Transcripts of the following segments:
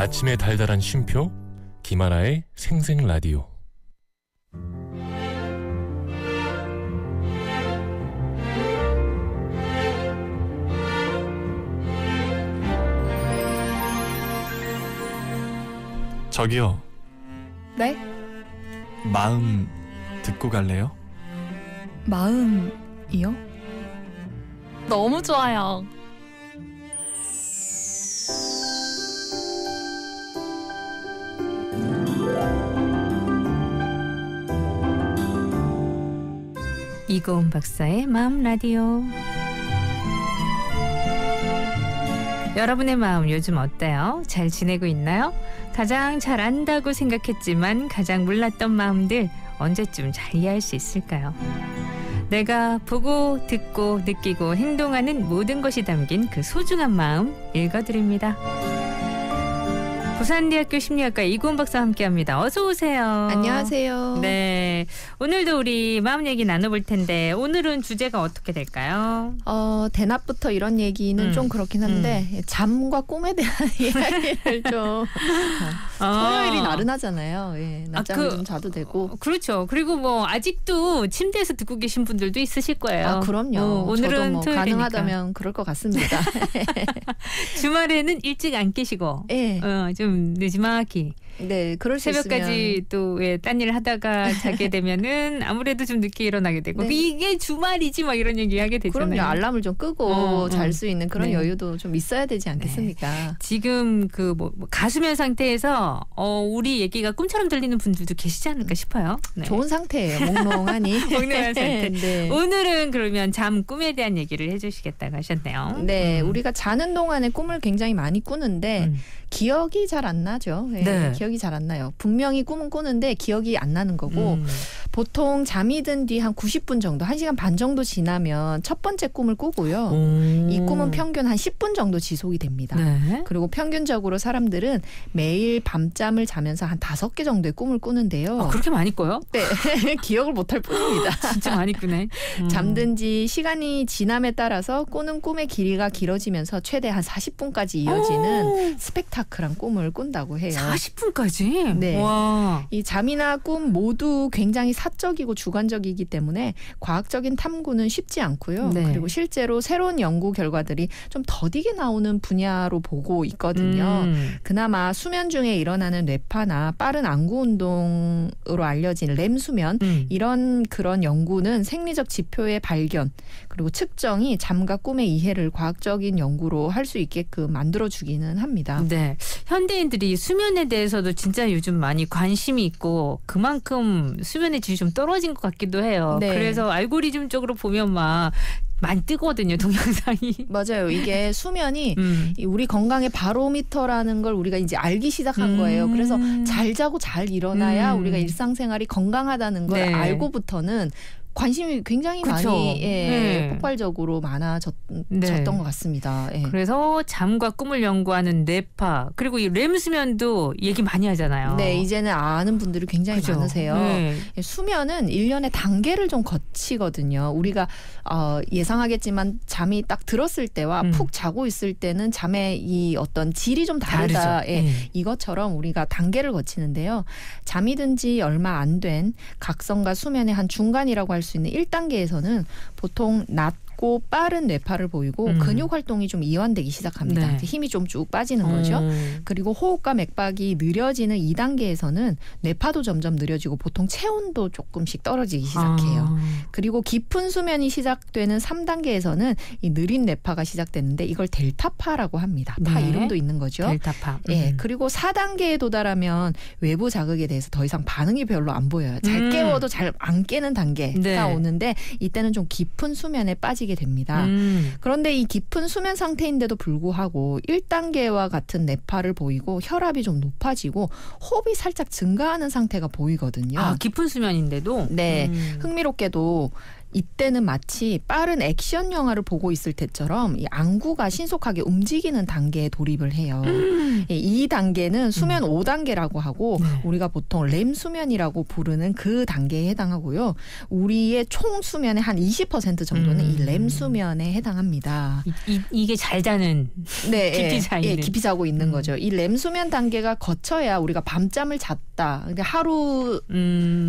아침의 달달한 쉼표 김하나의 생생라디오. 저기요. 네? 마음 듣고 갈래요? 마음이요? 너무 좋아요. 이고은 박사의 마음 라디오. 여러분의 마음 요즘 어때요? 잘 지내고 있나요? 가장 잘 안다고 생각했지만 가장 몰랐던 마음들 언제쯤 잘 이해할 수 있을까요? 내가 보고 듣고 느끼고 행동하는 모든 것이 담긴 그 소중한 마음 읽어드립니다. 부산대학교 심리학과 이고은 박사와 함께합니다. 어서 오세요. 안녕하세요. 네, 오늘도 우리 마음 얘기 나눠볼 텐데 오늘은 주제가 어떻게 될까요? 대낮부터 이런 얘기는 좀 그렇긴 한데 잠과 꿈에 대한 이야기를 좀 토요일이 나른하잖아요. 예, 낮잠을 좀 자도 되고. 그렇죠. 그리고 뭐 아직도 침대에서 듣고 계신 분들도 있으실 거예요. 아, 그럼요. 오늘은 저도 뭐 토요일이니까. 가능하다면 그럴 것 같습니다. 주말에는 일찍 안 깨시고 예. 좀 늦지막히 네, 그럴 수 새벽까지 있으면. 또 딴 일 하다가 자게 되면은 아무래도 좀 늦게 일어나게 되고 네. 이게 주말이지 막 이런 얘기 하게 되잖아요. 그럼요. 알람을 좀 끄고 잘 수 있는 그런 네. 여유도 좀 있어야 되지 않겠습니까? 지금 그 뭐 가수면 상태에서 우리 얘기가 꿈처럼 들리는 분들도 계시지 않을까 싶어요. 네. 좋은 상태예요. 몽롱하니. 몽롱한 상태. 네. 오늘은 그러면 잠 꿈에 대한 얘기를 해주시겠다고 하셨네요. 네, 우리가 자는 동안에 꿈을 굉장히 많이 꾸는데 기억이 잘 안 나죠. 네, 네. 기억이 잘 안 나요. 분명히 꿈은 꾸는데 기억이 안 나는 거고 보통 잠이 든 뒤 한 90분 정도, 1시간 반 정도 지나면 첫 번째 꿈을 꾸고요. 이 꿈은 평균 한 10분 정도 지속이 됩니다. 네. 그리고 평균적으로 사람들은 매일 밤잠을 자면서 한 5개 정도의 꿈을 꾸는데요. 그렇게 많이 꿔요? 네, 기억을 못할 뿐입니다. 진짜 많이 꾸네. 잠든 지 시간이 지남에 따라서 꾸는 꿈의 길이가 길어지면서 최대 한 40분까지 이어지는 스펙타클한 꿈을 꾼다고 해요. 40분까지? 네. 와. 이 잠이나 꿈 모두 굉장히 사적이고 주관적이기 때문에 과학적인 탐구는 쉽지 않고요. 네. 그리고 실제로 새로운 연구 결과들이 좀 더디게 나오는 분야로 보고 있거든요. 그나마 수면 중에 일어나는 뇌파나 빠른 안구 운동으로 알려진 렘 수면 이런 그런 연구는 생리적 지표의 발견 그리고 측정이 잠과 꿈의 이해를 과학적인 연구로 할 수 있게끔 만들어주기는 합니다. 네, 현대인들이 수면에 대해서도 진짜 요즘 많이 관심이 있고 그만큼 수면의 질이 좀 떨어진 것 같기도 해요. 네. 그래서 알고리즘 쪽으로 보면 막 많이 뜨거든요, 동영상이. 맞아요. 이게 수면이 우리 건강의 바로미터라는 걸 우리가 이제 알기 시작한 거예요. 그래서 잘 자고 잘 일어나야 우리가 일상생활이 건강하다는 걸 네. 알고부터는 관심이 굉장히 그쵸. 많이 네. 폭발적으로 많아졌던 네. 것 같습니다. 예. 그래서 잠과 꿈을 연구하는 뇌파 그리고 이 렘 수면도 얘기 많이 하잖아요. 네, 이제는 아는 분들이 굉장히 그죠? 많으세요. 네. 수면은 일련의 단계를 좀 거치거든요. 우리가 예상하겠지만 잠이 딱 들었을 때와 푹 자고 있을 때는 잠의 이 어떤 질이 좀 다르다. 다르죠. 예, 네. 이것처럼 우리가 단계를 거치는데요. 잠이 든 지 얼마 안 된 각성과 수면의 한 중간이라고 할 수 있는 1단계에서는 보통 낮고 빠른 뇌파를 보이고 근육 활동이 좀 이완되기 시작합니다. 네. 힘이 좀 쭉 빠지는 거죠. 그리고 호흡과 맥박이 느려지는 2단계에서는 뇌파도 점점 느려지고 보통 체온도 조금씩 떨어지기 시작해요. 그리고 깊은 수면이 시작되는 3단계에서는 이 느린 뇌파가 시작되는데 이걸 델타파라고 합니다. 파 네. 이름도 있는 거죠. 델타파. 예, 그리고 4단계에 도달하면 외부 자극에 대해서 더 이상 반응이 별로 안 보여요. 잘 깨워도 잘 안 깨는 단계가 네. 오는데 이때는 좀 깊은 수면에 빠지게 됩니다. 그런데 이 깊은 수면 상태인데도 불구하고 1단계와 같은 뇌파를 보이고 혈압이 좀 높아지고 호흡이 살짝 증가하는 상태가 보이거든요. 아, 깊은 수면인데도? 네, 흥미롭게도 이때는 마치 빠른 액션 영화를 보고 있을 때처럼 이 안구가 신속하게 움직이는 단계에 돌입을 해요. 이 단계는 수면 5단계라고 하고 네. 우리가 우리가 보통 렘 수면이라고 부르는 그 단계에 해당하고요. 우리의 총 수면의 한 20% 정도는 이 렘 수면에 해당합니다. 이게 잘 자는 네, 깊이 자 있는. 깊이 자고 있는 거죠. 이 렘 수면 단계가 거쳐야 우리가 밤잠을 잤다, 근데 하루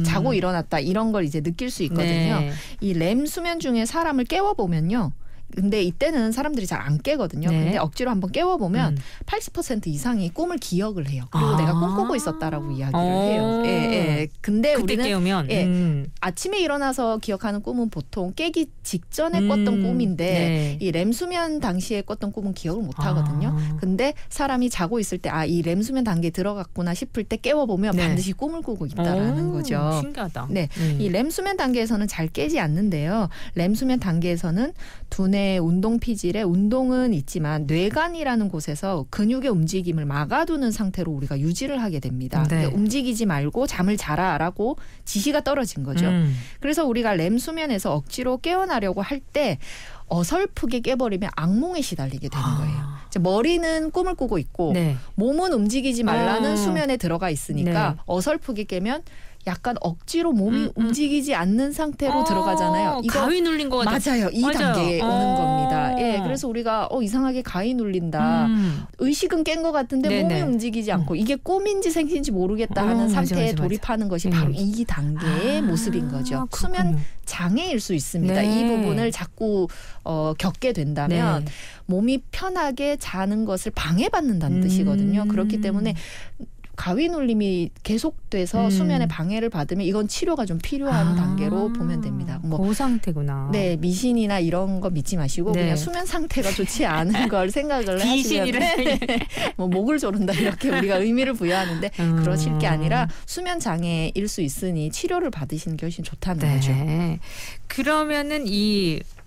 자고 일어났다 이런 걸 이제 느낄 수 있거든요. 네. 이 렘 수면 중에 사람을 깨워보면요. 근데 이때는 사람들이 잘 안 깨거든요. 네. 근데 억지로 한번 깨워보면 80% 이상이 꿈을 기억을 해요. 그리고 내가 꿈꾸고 있었다라고 이야기를 해요. 예, 예. 근데 그때 우리는 깨우면 아침에 일어나서 기억하는 꿈은 보통 깨기 직전에 꿨던 꿈인데 네. 이 렘 수면 당시에 꿨던 꿈은 기억을 못 하거든요. 근데 사람이 자고 있을 때 이 렘 수면 단계에 들어갔구나 싶을 때 깨워보면 네. 반드시 꿈을 꾸고 있다라는 거죠. 신기하다. 네. 이 렘 수면 단계에서는 잘 깨지 않는데요. 렘 수면 단계에서는 두뇌 운동 피질에 운동은 있지만 뇌간이라는 곳에서 근육의 움직임을 막아두는 상태로 우리가 유지를 하게 됩니다. 네. 그러니까 움직이지 말고 잠을 자라라고 지시가 떨어진 거죠. 그래서 우리가 렘 수면에서 억지로 깨어나려고 할 때 어설프게 깨버리면 악몽에 시달리게 되는 거예요. 이제 머리는 꿈을 꾸고 있고 네. 몸은 움직이지 말라는 수면에 들어가 있으니까 네. 어설프게 깨면 약간 억지로 몸이 움직이지 않는 상태로 들어가잖아요. 이거 가위 눌린 거 같아. 맞아요. 이 맞아요. 단계에 오는 겁니다. 예, 그래서 우리가 이상하게 가위 눌린다. 의식은 깬 것 같은데 네네. 몸이 움직이지 않고 이게 꿈인지 생신지 모르겠다 하는 맞아, 상태에 맞아. 돌입하는 것이 바로 이 단계의 모습인 거죠. 수면 장애일 수 있습니다. 네. 이 부분을 자꾸 겪게 된다면 네. 몸이 편하게 자는 것을 방해받는다는 뜻이거든요. 그렇기 때문에 가위 눌림이 계속돼서 수면에 방해를 받으면 이건 치료가 좀 필요한 단계로 보면 됩니다. 그 상태구나. 네, 미신이나 이런 거 믿지 마시고 네. 그냥 수면 상태가 좋지 않은 걸 생각을 하시면 귀신이라는 뭐 목을 조른다 이렇게 우리가 의미를 부여하는데 그러실 게 아니라 수면 장애일 수 있으니 치료를 받으시는 게 훨씬 좋다는 거죠. 네. 그러면은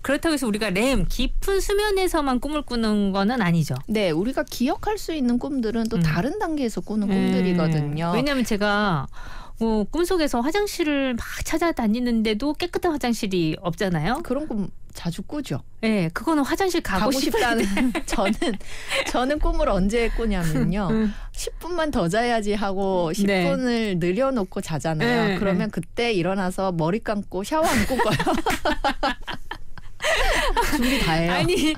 그렇다고 해서 우리가 렘 깊은 수면에서만 꿈을 꾸는 거는 아니죠. 네, 우리가 기억할 수 있는 꿈들은 또 다른 단계에서 꾸는 꿈들이거든요. 왜냐하면 제가 꿈속에서 화장실을 막 찾아다니는데도 깨끗한 화장실이 없잖아요. 그런 꿈 자주 꾸죠. 네, 그거는 화장실 가고 싶다는 저는 꿈을 언제 꾸냐면요. 10분만 더 자야지 하고 10분을 늘려놓고 자잖아요. 그러면 그때 일어나서 머리 감고 샤워 안 꾸고요. 준비 다 해요. 아니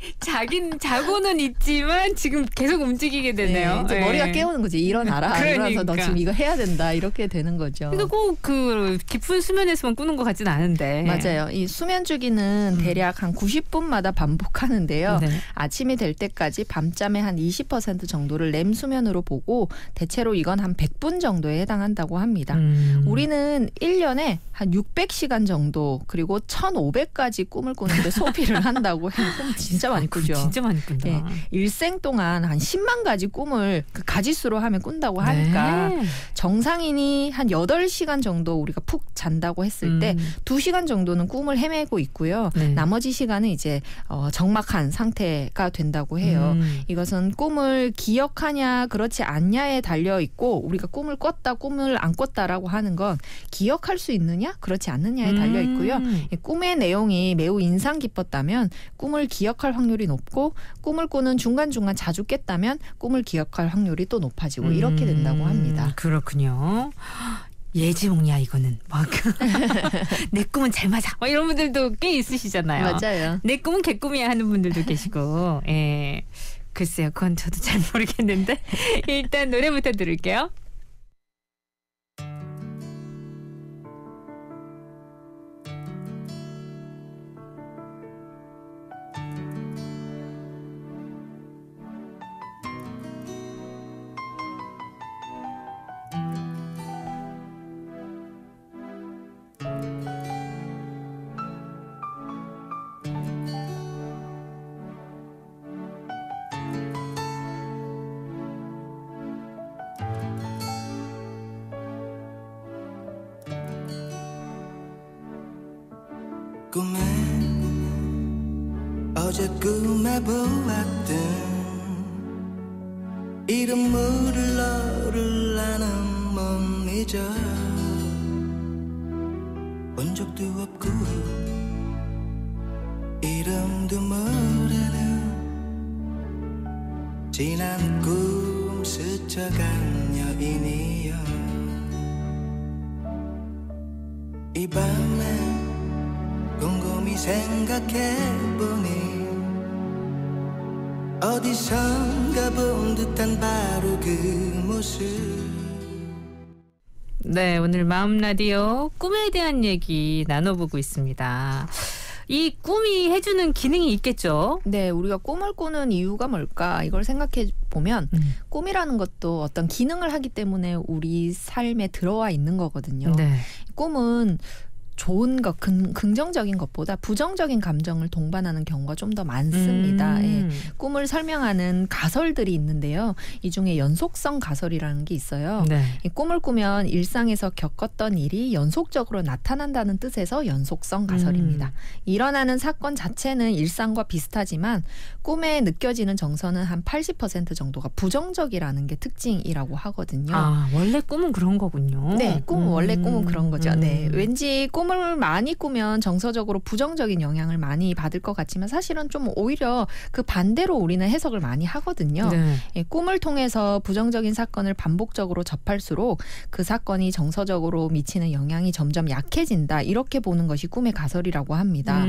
자고는 있지만 지금 계속 움직이게 되네요. 네, 이제 머리가 깨우는 거지. 일어나라. 그러니까. 일어나서 너 지금 이거 해야 된다. 이렇게 되는 거죠. 그러니까 꼭 그 깊은 수면에서만 꾸는 것 같지는 않은데. 맞아요. 이 수면 주기는 대략 한 90분마다 반복하는데요. 네. 아침이 될 때까지 밤잠의 한 20% 정도를 렘 수면으로 보고 대체로 이건 한 100분 정도에 해당한다고 합니다. 우리는 1년에 한 600시간 정도 그리고 1,500까지 꿈을 꾸는데 소비를 한다고 해요. 꿈 진짜 많이 꾸죠. 진짜 많이 꾼다. 네, 일생 동안 한 10만 가지 꿈을 그 가지수로 하면 꾼다고 하니까 네. 정상인이 한 8시간 정도 우리가 푹 잔다고 했을 때 2시간 정도는 꿈을 헤매고 있고요. 네. 나머지 시간은 이제 적막한 상태가 된다고 해요. 이것은 꿈을 기억하냐 그렇지 않냐에 달려 있고 우리가 꿈을 꿨다 꿈을 안 꿨다라고 하는 건 기억할 수 있느냐 그렇지 않느냐에 달려 있고요. 이 꿈의 내용이 매우 인상 깊었다면 꿈을 기억할 확률이 높고 꿈을 꾸는 중간중간 자주 깼다면 꿈을 기억할 확률이 또 높아지고 이렇게 된다고 합니다. 그렇군요. 예지몽야 이거는 막 내 꿈은 잘 맞아. 이런 분들도 꽤 있으시잖아요. 맞아요. 내 꿈은 개꿈이야 하는 분들도 계시고. 예. 글쎄요. 그건 저도 잘 모르겠는데 일단 노래부터 들을게요. 꿈에 어제 꿈에 보았던 이름 물을 너를 나는 못 잊어 본 적도 없고 아무도 모르는 지난 꿈 스쳐간 여인이여 이 밤에 곰곰이 생각해보니 어디선가 본 듯한 바로 그 모습. 네, 오늘 마음 라디오 꿈에 대한 얘기 나눠보고 있습니다. 이 꿈이 해주는 기능이 있겠죠? 네, 우리가 꿈을 꾸는 이유가 뭘까? 이걸 생각해 보면 꿈이라는 것도 어떤 기능을 하기 때문에 우리 삶에 들어와 있는 거거든요. 네. 꿈은 좋은 것, 긍정적인 것보다 부정적인 감정을 동반하는 경우가 좀 더 많습니다. 예. 꿈을 설명하는 가설들이 있는데요. 이 중에 연속성 가설이라는 게 있어요. 네. 이 꿈을 꾸면 일상에서 겪었던 일이 연속적으로 나타난다는 뜻에서 연속성 가설입니다. 일어나는 사건 자체는 일상과 비슷하지만 꿈에 느껴지는 정서는 한 80% 정도가 부정적이라는 게 특징이라고 하거든요. 아, 원래 꿈은 그런 거군요. 네, 원래 꿈은 그런 거죠. 네, 왠지 꿈을 많이 꾸면 정서적으로 부정적인 영향을 많이 받을 것 같지만 사실은 좀 오히려 그 반대로 우리는 해석을 많이 하거든요. 네. 예, 꿈을 통해서 부정적인 사건을 반복적으로 접할수록 그 사건이 정서적으로 미치는 영향이 점점 약해진다. 이렇게 보는 것이 꿈의 가설이라고 합니다.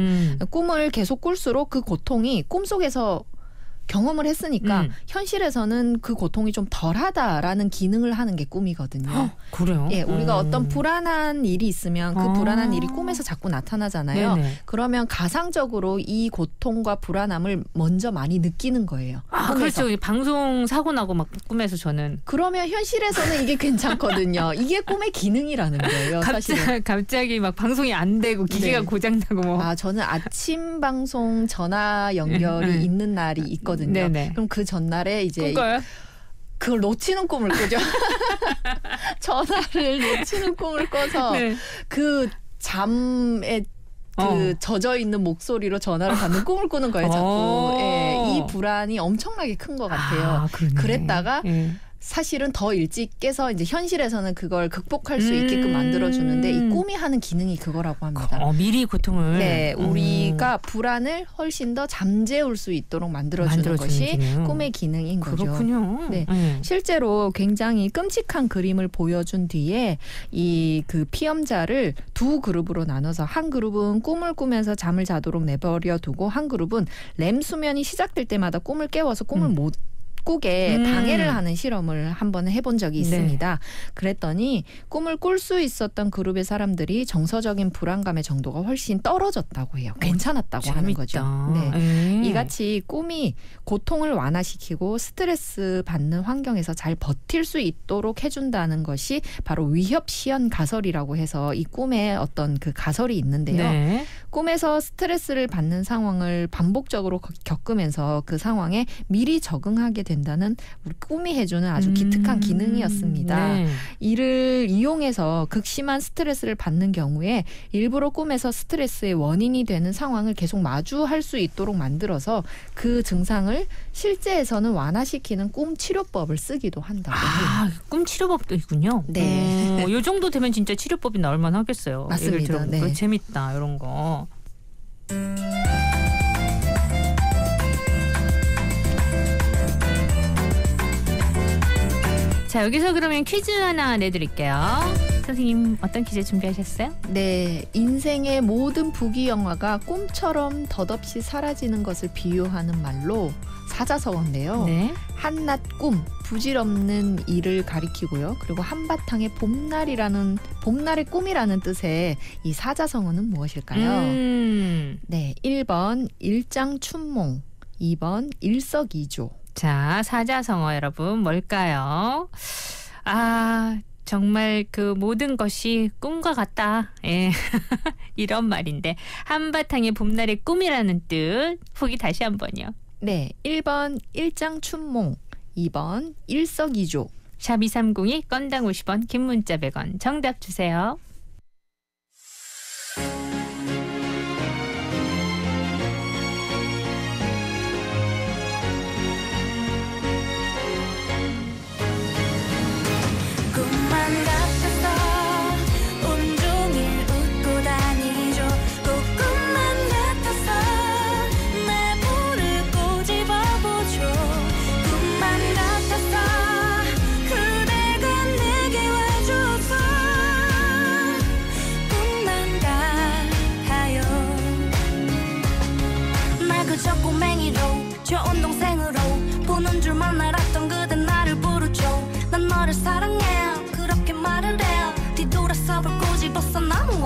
꿈을 계속 꿀수록 그 고통이 꿈속에서 경험을 했으니까 현실에서는 그 고통이 좀 덜하다라는 기능을 하는 게 꿈이거든요. 그래요? 예, 우리가 어떤 불안한 일이 있으면 그 불안한 일이 꿈에서 자꾸 나타나잖아요. 네네. 그러면 가상적으로 이 고통과 불안함을 먼저 많이 느끼는 거예요. 아, 꿈에서. 그렇죠. 방송 사고 나고 막 꿈에서 저는 그러면 현실에서는 이게 괜찮거든요. 이게 꿈의 기능이라는 거예요. 사실은. 갑자기 막 방송이 안 되고 기계가 네. 고장나고 뭐. 아, 저는 아침 방송 전화 연결이 있는 날이 있거든요. 네네. 그럼 그 전날에 이제 꿈꿔요? 그걸 놓치는 꿈을 꾸죠. 전화를 놓치는 꿈을 꿔서 네. 그 잠에 젖어 있는 목소리로 전화를 받는 꿈을 꾸는 거예요. 자꾸. 예, 이 불안이 엄청나게 큰 것 같아요. 아, 그러네. 그랬다가 사실은 더 일찍 깨서 이제 현실에서는 그걸 극복할 수 있게끔 만들어주는데 이 꿈이 하는 기능이 그거라고 합니다. 미리 고통을. 네, 우리가 불안을 훨씬 더 잠재울 수 있도록 만들어주는 것이 기능. 꿈의 기능인 거죠. 그렇군요. 네. 실제로 굉장히 끔찍한 그림을 보여준 뒤에 이 그 피험자를 두 그룹으로 나눠서 한 그룹은 꿈을 꾸면서 잠을 자도록 내버려 두고 한 그룹은 렘 수면이 시작될 때마다 꿈을 깨워서 꿈을 못 꾸게 방해를 하는 실험을 한번 해본 적이 있습니다. 그랬더니 꿈을 꿀 수 있었던 그룹의 사람들이 정서적인 불안감의 정도가 훨씬 떨어졌다고 해요. 괜찮았다고 하는 거죠. 네. 이같이 꿈이 고통을 완화시키고 스트레스 받는 환경에서 잘 버틸 수 있도록 해준다는 것이 바로 위협 시현 가설이라고 해서 이 꿈에 어떤 그 가설이 있는데요. 네. 꿈에서 스트레스를 받는 상황을 반복적으로 겪으면서 그 상황에 미리 적응하게 된다는 우리 꿈이 해주는 아주 기특한 기능이었습니다. 네. 이를 이용해서 극심한 스트레스를 받는 경우에 일부러 꿈에서 스트레스의 원인이 되는 상황을 계속 마주할 수 있도록 만들어서 그 증상을 실제에서는 완화시키는 꿈 치료법을 쓰기도 한다고 해요. 아, 꿈 치료법도 있군요. 네. 이 정도 되면 진짜 치료법이 나올 만하겠어요. 맞습니다. 네. 재밌다 이런 거. 자, 여기서 그러면 퀴즈 하나 내드릴게요. 선생님, 어떤 퀴즈 준비하셨어요? 네, 인생의 모든 부귀영화가 꿈처럼 덧없이 사라지는 것을 비유하는 말로 사자성어인데요. 네. 한낱 꿈, 부질없는 일을 가리키고요. 그리고 한바탕의 봄날의 꿈이라는 뜻의 이 사자성어는 무엇일까요? 네, 1번 일장춘몽, 2번 일석이조. 자, 사자성어 여러분 뭘까요? 아, 정말 그 모든 것이 꿈과 같다. 예. 이런 말인데 한바탕의 봄날의 꿈이라는 뜻. 보기 다시 한번요. 네, 1번 일장춘몽, 2번 일석이조. 샵 2302 건당 50원, 긴 문자 100원. 정답 주세요.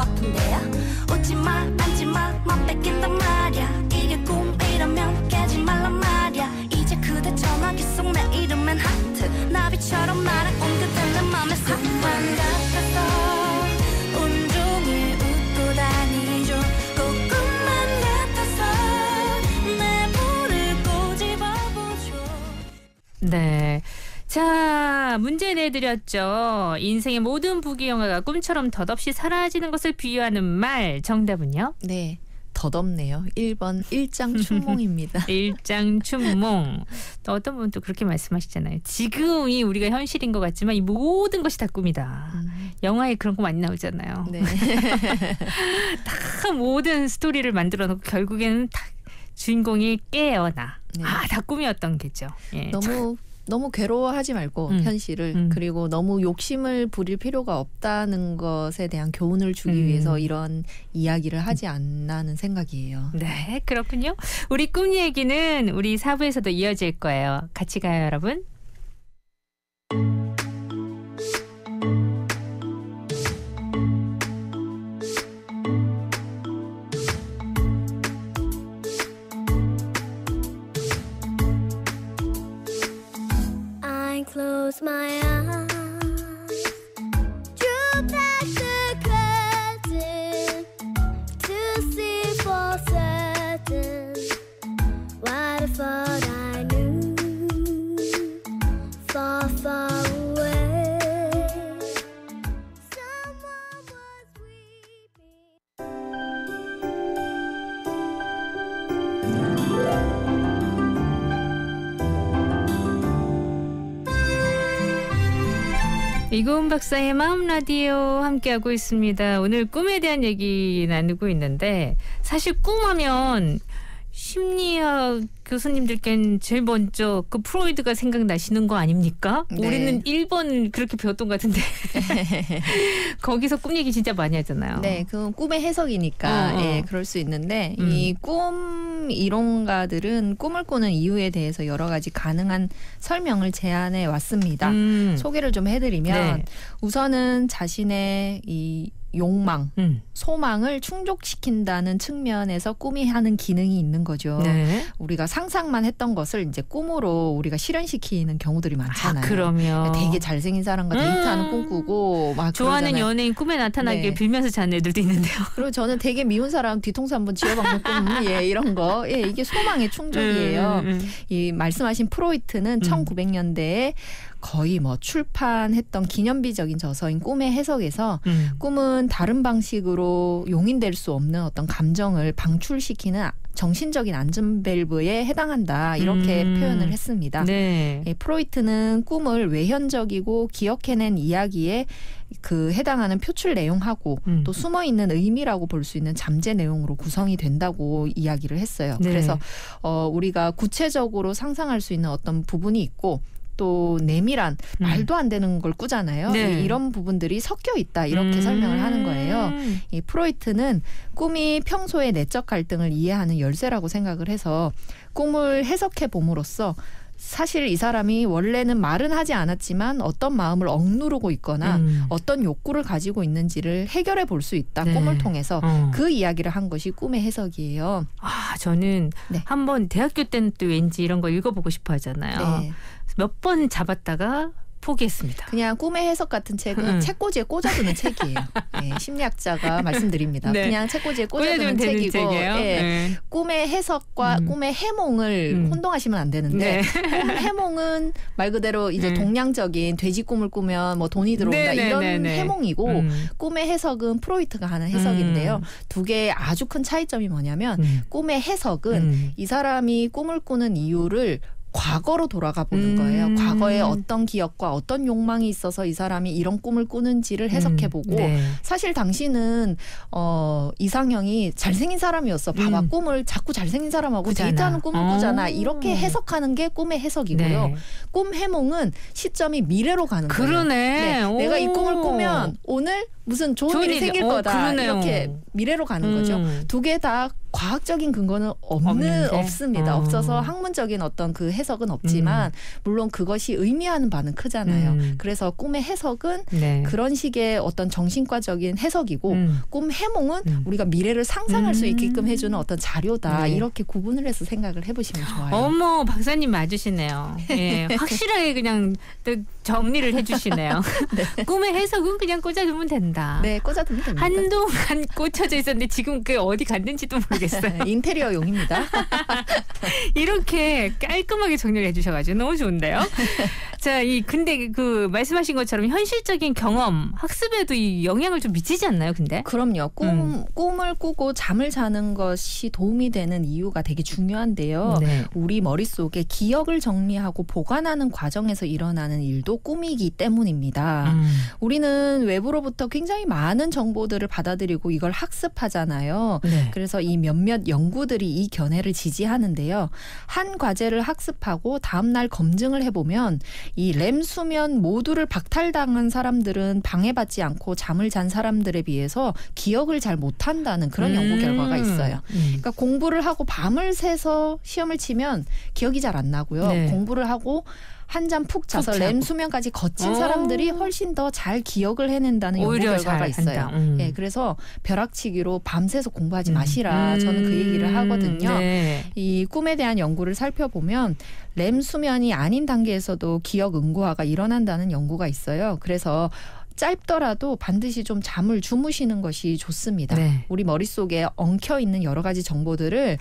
아픈데요. 웃지마 앉지마 맘 뺏긴단 말야. 이게 꿈이라면 깨지 말란 말야. 이제 그대 전화기 속 내 이름엔 하트. 나비처럼 날아온 그대 내 맘에 꿈만 같아서 온종일 웃고 다니죠. 꼭 꿈만 같아서 내 볼을 꼬집어보죠. 네. 자, 문제 내드렸죠. 인생의 모든 부귀영화가 꿈처럼 덧없이 사라지는 것을 비유하는 말. 정답은요? 네. 덧없네요. 1번 일장춘몽입니다. 일장춘몽. 또 어떤 분은 또 그렇게 말씀하시잖아요. 지금이 우리가 현실인 것 같지만 이 모든 것이 다 꿈이다. 영화에 그런 거 많이 나오잖아요. 네. 다 모든 스토리를 만들어 놓고 결국에는 다 주인공이 깨어나. 네. 다 꿈이었던 게죠. 예. 너무 괴로워하지 말고 현실을 그리고 너무 욕심을 부릴 필요가 없다는 것에 대한 교훈을 주기 위해서 이런 이야기를 하지 않나는 생각이에요. 네, 그렇군요. 우리 꿈 얘기는 우리 4부에서도 이어질 거예요. 같이 가요, 여러분. Close my eyes, drew back the curtain to see for certain what I thought I knew. Far, far away, someone was weeping. 이고은 박사의 마음 라디오 함께하고 있습니다. 오늘 꿈에 대한 얘기 나누고 있는데 사실 꿈하면 심리학 교수님들께는 제일 먼저 그 프로이드가 생각나시는 거 아닙니까? 네. 우리는 1번 그렇게 배웠던 것 같은데 거기서 꿈 얘기 진짜 많이 하잖아요. 네, 그건 꿈의 해석이니까 예, 그럴 수 있는데 이 꿈 이론가들은 꿈을 꾸는 이유에 대해서 여러 가지 가능한 설명을 제안해 왔습니다. 소개를 좀 해드리면 네. 우선은 자신의 이 욕망, 소망을 충족시킨다는 측면에서 꿈이 하는 기능이 있는 거죠. 네. 우리가 상상만 했던 것을 이제 꿈으로 우리가 실현시키는 경우들이 많잖아요. 그러면 되게 잘생긴 사람과 데이트하는 꿈 꾸고 막 좋아하는 그러잖아요. 연예인 꿈에 나타나길 네. 빌면서 자는 애들도 있는데요. 그리고 저는 되게 미운 사람 뒤통수 한번 지어봤는 꿈, 예, 이런 거, 예, 이게 소망의 충족이에요. 이 말씀하신 프로이트는 1900년대에 거의 뭐 출판했던 기념비적인 저서인 꿈의 해석에서 꿈은 다른 방식으로 용인될 수 없는 어떤 감정을 방출시키는 정신적인 안전밸브에 해당한다 이렇게 표현을 했습니다. 네. 예, 프로이트는 꿈을 외현적이고 기억해낸 이야기에 그 해당하는 표출 내용하고 또 숨어있는 의미라고 볼 수 있는 잠재 내용으로 구성이 된다고 이야기를 했어요. 네. 그래서 우리가 구체적으로 상상할 수 있는 어떤 부분이 있고 또 내밀한 말도 안 되는 걸 꾸잖아요. 네. 이런 부분들이 섞여 있다 이렇게 설명을 하는 거예요. 이 프로이트는 꿈이 평소의 내적 갈등을 이해하는 열쇠라고 생각을 해서 꿈을 해석해 봄으로써 사실 이 사람이 원래는 말은 하지 않았지만 어떤 마음을 억누르고 있거나 어떤 욕구를 가지고 있는지를 해결해 볼 수 있다. 네. 꿈을 통해서 그 이야기를 한 것이 꿈의 해석이에요. 저는 네. 한번 대학교 때는 또 왠지 이런 거 읽어보고 싶어 하잖아요. 네. 몇 번 잡았다가 포기했습니다. 그냥 꿈의 해석 같은 책은 책꽂이에 꽂아두는 책이에요. 네, 심리학자가 말씀드립니다. 네. 그냥 책꽂이에 꽂아두는 책이고 책이에요? 예, 네. 꿈의 해석과 꿈의 해몽을 혼동하시면 안 되는데 꿈 해몽은 말 그대로 이제 동양적인 돼지 꿈을 꾸면 뭐 돈이 들어온다 이런 해몽이고 꿈의 해석은 프로이트가 하는 해석인데요. 두 개의 아주 큰 차이점이 뭐냐면 꿈의 해석은 이 사람이 꿈을 꾸는 이유를 과거로 돌아가 보는 거예요. 과거에 어떤 기억과 어떤 욕망이 있어서 이 사람이 이런 꿈을 꾸는지를 해석해보고 네. 사실 당신은 이상형이 잘생긴 사람이었어. 봐봐 꿈을 자꾸 잘생긴 사람하고 꾸잖아. 데이트하는 꿈을 꾸잖아. 이렇게 해석하는 게 꿈의 해석이고요. 네. 꿈 해몽은 시점이 미래로 가는 거예요. 그러네. 네. 내가 이 꿈을 꾸면 오늘 무슨 좋은 일이 생길 거다. 그러네요. 이렇게 미래로 가는 거죠. 두 개 다 과학적인 근거는 없습니다. 없어서 학문적인 어떤 그 해석은 없지만 물론 그것이 의미하는 바는 크잖아요. 그래서 꿈의 해석은 네. 그런 식의 어떤 정신과적인 해석이고 꿈 해몽은 우리가 미래를 상상할 수 있게끔 해주는 어떤 자료다. 네. 이렇게 구분을 해서 생각을 해보시면 좋아요. 어머, 박사님 맞으시네요. 예, 확실하게 그냥 또 정리를 해주시네요. 네. 꿈의 해석은 그냥 꽂아두면 된다. 네, 꽂아두면 됩니다. 한동안 꽂혀져 있었는데 지금 그게 어디 갔는지도 모르겠어요. 인테리어용입니다. 이렇게 깔끔하게 정리를 해주셔가지고 너무 좋은데요. 자, 근데 그 말씀하신 것처럼 현실적인 경험, 학습에도 이 영향을 좀 미치지 않나요? 근데? 그럼요. 꿈을 꾸고 잠을 자는 것이 도움이 되는 이유가 되게 중요한데요. 네. 우리 머릿속에 기억을 정리하고 보관하는 과정에서 일어나는 일도 꿈이기 때문입니다. 우리는 외부로부터 굉장히 많은 정보들을 받아들이고 이걸 학습하잖아요. 네. 그래서 이 몇몇 연구들이 이 견해를 지지하는데요. 한 과제를 학습하고 다음날 검증을 해보면 이 렘 수면 모두를 박탈당한 사람들은 방해받지 않고 잠을 잔 사람들에 비해서 기억을 잘 못한다는 그런 연구 결과가 있어요. 그러니까 공부를 하고 밤을 새서 시험을 치면 기억이 잘 안 나고요. 네. 공부를 하고 한잠 푹 자서 렘 수면까지 거친 사람들이 훨씬 더 잘 기억을 해낸다는 연구 결과가 있어요. 예, 그래서 벼락치기로 밤새서 공부하지 마시라. 저는 그 얘기를 하거든요. 네. 이 꿈에 대한 연구를 살펴보면 렘 수면이 아닌 단계에서도 기억 응고화가 일어난다는 연구가 있어요. 그래서 짧더라도 반드시 좀 잠을 주무시는 것이 좋습니다. 네. 우리 머릿속에 엉켜있는 여러 가지 정보들을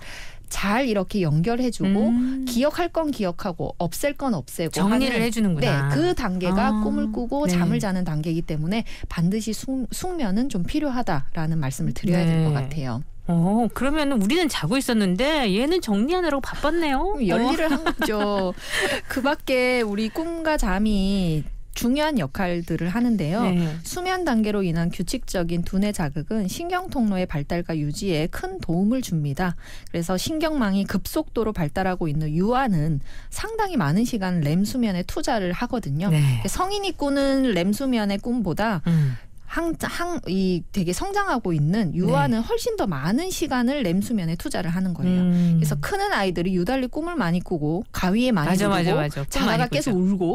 잘 이렇게 연결해주고 기억할 건 기억하고 없앨 건 없애고 정리를 하는, 해주는구나. 네, 그 단계가 꿈을 꾸고 네. 잠을 자는 단계이기 때문에 반드시 숙면은 좀 필요하다라는 말씀을 드려야 될 것 같아요. 그러면 우리는 자고 있었는데 얘는 정리하느라고 바빴네요. 열일을 한 거죠. 그 밖에 우리 꿈과 잠이 중요한 역할들을 하는데요. 네. 수면 단계로 인한 규칙적인 두뇌 자극은 신경 통로의 발달과 유지에 큰 도움을 줍니다. 그래서 신경망이 급속도로 발달하고 있는 유아는 상당히 많은 시간 렘 수면에 투자를 하거든요. 네. 성인이 꾸는 렘 수면의 꿈보다 되게 성장하고 있는 유아는 훨씬 더 많은 시간을 렘 수면에 투자를 하는 거예요. 그래서 크는 아이들이 유달리 꿈을 많이 꾸고 가위에 많이 누르고 자다가 계속 울고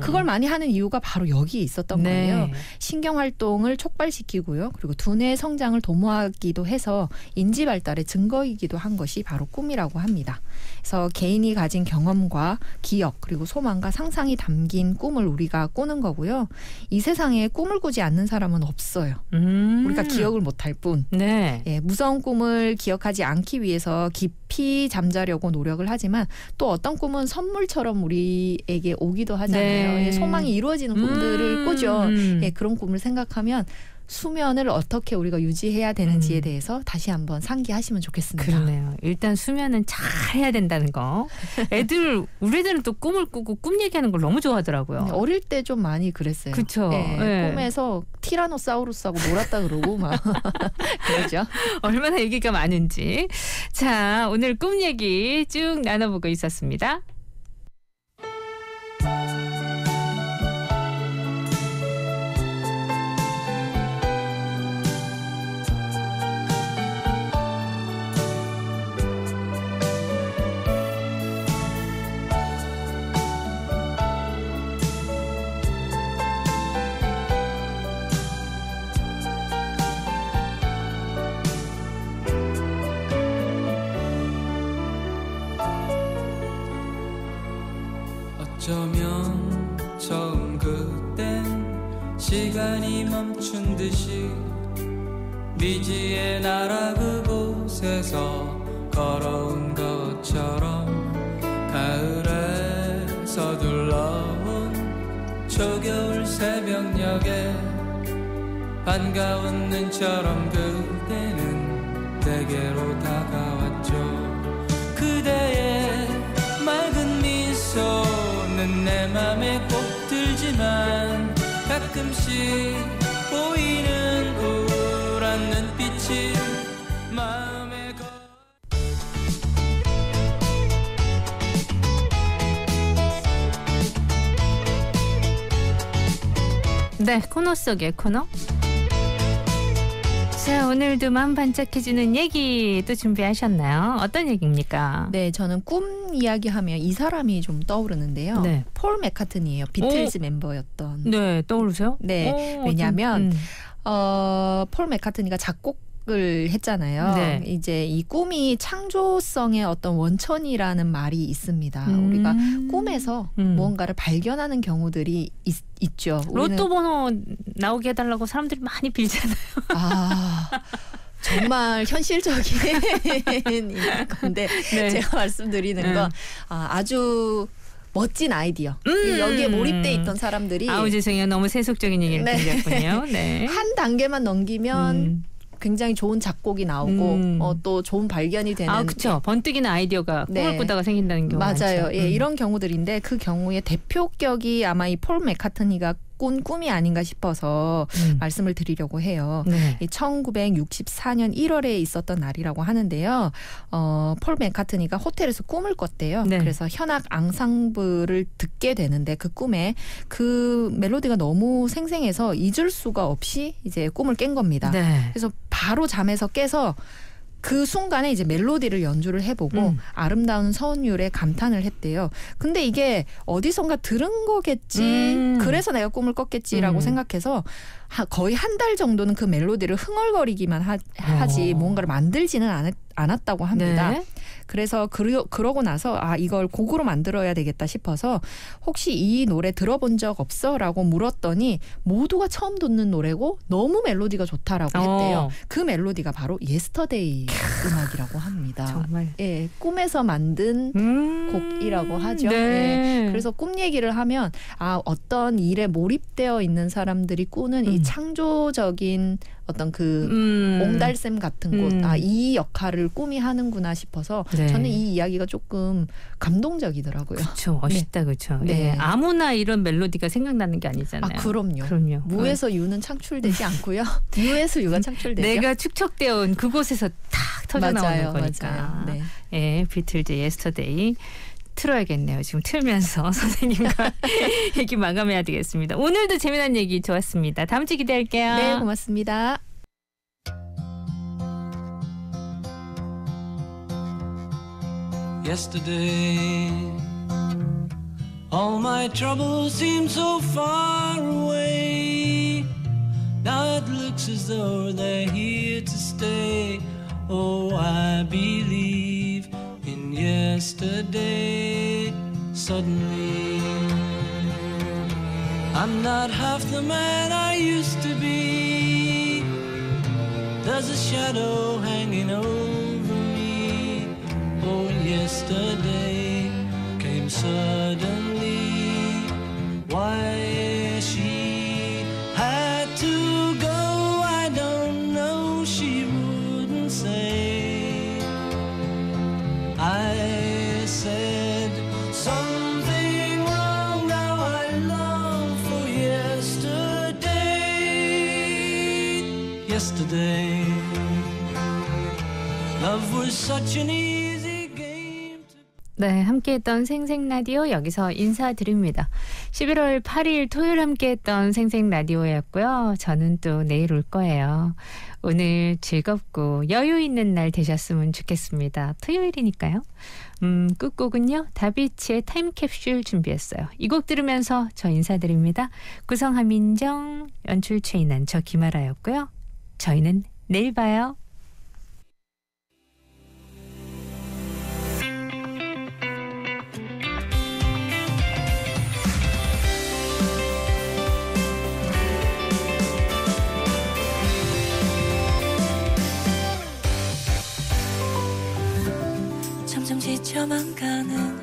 그걸 많이 하는 이유가 바로 여기에 있었던 거예요. 신경 활동을 촉발시키고요. 그리고 두뇌의 성장을 도모하기도 해서 인지 발달의 증거이기도 한 것이 바로 꿈이라고 합니다. 그래서 개인이 가진 경험과 기억 그리고 소망과 상상이 담긴 꿈을 우리가 꾸는 거고요. 이 세상에 꿈을 꾸지 않는 사람은 없어요. 우리가 기억을 못할 뿐. 네. 예, 무서운 꿈을 기억하지 않기 위해서 깊이 잠자려고 노력을 하지만 또 어떤 꿈은 선물처럼 우리에게 오기도 하잖아요. 네. 예, 소망이 이루어지는 꿈들을 꾸죠. 예, 그런 꿈을 생각하면 수면을 어떻게 우리가 유지해야 되는지에 대해서 다시 한번 상기하시면 좋겠습니다. 그러네요. 일단 수면은 잘 해야 된다는 거. 우리 애들은 또 꿈을 꾸고 꿈 얘기하는 걸 너무 좋아하더라고요. 어릴 때 좀 많이 그랬어요. 그렇죠. 네, 네. 꿈에서 티라노사우루스하고 놀았다 그러고 막 그러죠. 얼마나 얘기가 많은지. 자, 오늘 꿈 얘기 쭉 나눠보고 있었습니다. 어쩌면 처음 그땐 시간이 멈춘 듯이 미지의 나라 그곳에서 걸어온 것처럼 가을에 서둘러온 초겨울 새벽녘에 반가운 눈처럼 그대는 내게로 다가왔죠. 그대의 맑은 미소는 내 맘에 꼭 들지만 가끔씩 보이는 우울한 눈빛이 마음에 네, 코너 속의 코너. 자, 오늘도 마음 반짝해주는 얘기 또 준비하셨나요? 어떤 얘기입니까? 네, 저는 꿈 이야기하면 이 사람이 좀 떠오르는데요. 네. 폴 맥카트니예요. 비틀즈 멤버였던. 네, 떠오르세요? 네, 왜냐하면 폴 맥카트니가 작곡을 했잖아요. 네. 이제 이 꿈이 창조성의 어떤 원천이라는 말이 있습니다. 우리가 꿈에서 무언가를 발견하는 경우들이 있죠. 로또 번호 나오게 해달라고 사람들이 많이 빌잖아요. 아, 정말 현실적인 건데 네. 제가 말씀드리는 건 아주 멋진 아이디어. 여기에 몰입돼 있던 사람들이 아우 죄송해요. 너무 세속적인 얘기를 네. 드렸군요. 네. 한 단계만 넘기면 굉장히 좋은 작곡이 나오고 또 좋은 발견이 되는. 아, 그렇죠. 번뜩이는 아이디어가 꿈을 네. 꾸다가 생긴다는 경우가 맞아요. 많죠. 예, 이런 경우들인데 그 경우에 대표격이 아마 이 폴 맥카트니가 꾼 꿈이 아닌가 싶어서 말씀을 드리려고 해요. 네. 1964년 1월에 있었던 날이라고 하는데요. 폴 맥카트니가 호텔에서 꿈을 꿨대요. 네. 그래서 현악 앙상블을 듣게 되는데 그 꿈에 그 멜로디가 너무 생생해서 잊을 수가 없이 이제 꿈을 깬 겁니다. 네. 그래서 바로 잠에서 깨서 그 순간에 이제 멜로디를 연주를 해보고 아름다운 선율에 감탄을 했대요. 근데 이게 어디선가 들은 거겠지. 그래서 내가 꿈을 꿨겠지라고 생각해서 거의 한 달 정도는 그 멜로디를 흥얼거리기만 하지 뭔가를 만들지는 않았다고 합니다. 네. 그래서 그러고 나서 이걸 곡으로 만들어야 되겠다 싶어서 혹시 이 노래 들어본 적 없어? 라고 물었더니 모두가 처음 듣는 노래고 너무 멜로디가 좋다라고 했대요. 그 멜로디가 바로 예스터데이 음악이라고 합니다. 정말. 예, 꿈에서 만든 곡이라고 하죠. 네. 예, 그래서 꿈 얘기를 하면 어떤 일에 몰입되어 있는 사람들이 꾸는 이 창조적인 어떤 그 옹달샘 같은 곳, 이 역할을 꿈이 하는구나 싶어서 네. 저는 이 이야기가 조금 감동적이더라고요. 그렇죠. 멋있다. 네. 그렇죠. 네. 네. 아무나 이런 멜로디가 생각나는 게 아니잖아요. 그럼요. 무에서 유는 창출되지 않고요. 유에서 유가 창출되죠. 내가 축적되어 온 그곳에서 탁 터져나오는 거니까. 맞아요. 네. 예, 비틀즈 예스터데이 틀어야겠네요. 지금 틀면서 선생님과 얘기 마감해야 되겠습니다. 오늘도 재미난 얘기 좋았습니다. 다음 주에 기대할게요. 네, 고맙습니다. Yesterday, all my troubles seem so far away. Now it looks as though they're here to stay. Oh, I believe in yesterday. Suddenly, I'm not half the man I used to be. There's a shadow hanging over me. Oh, yesterday came suddenly. Why she had to go, I don't know. She wouldn't say. I said something wrong. Now I long for yesterday. Yesterday, love was such an easy game to... 네, 함께했던 생생라디오 여기서 인사드립니다. 11월 8일 토요일 함께했던 생생라디오였고요. 저는 또 내일 올 거예요. 오늘 즐겁고 여유 있는 날 되셨으면 좋겠습니다. 토요일이니까요. 끝곡은요. 다비치의 타임캡슐 준비했어요. 이 곡 들으면서 저 인사드립니다. 구성 하민정, 연출 최인한, 저 김아라였고요. 저희는 내일 봐요. 점점 지쳐만 가는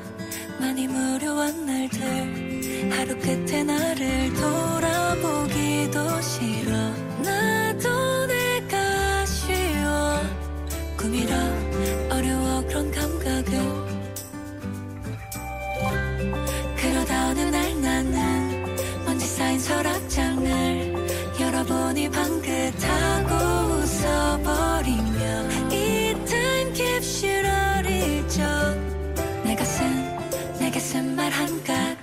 많이 무료한 날들 하루 끝에 나를 돌아보기도 싫어 나도 내가 쉬워 꿈이라 어려워 그런 감각을 그러다 어느 날 나는 먼지 쌓인 서랍장을 열어보니 방긋하고 웃어버리며 이 타임캡슐 어릴 적 내가 쓴 말 한 가지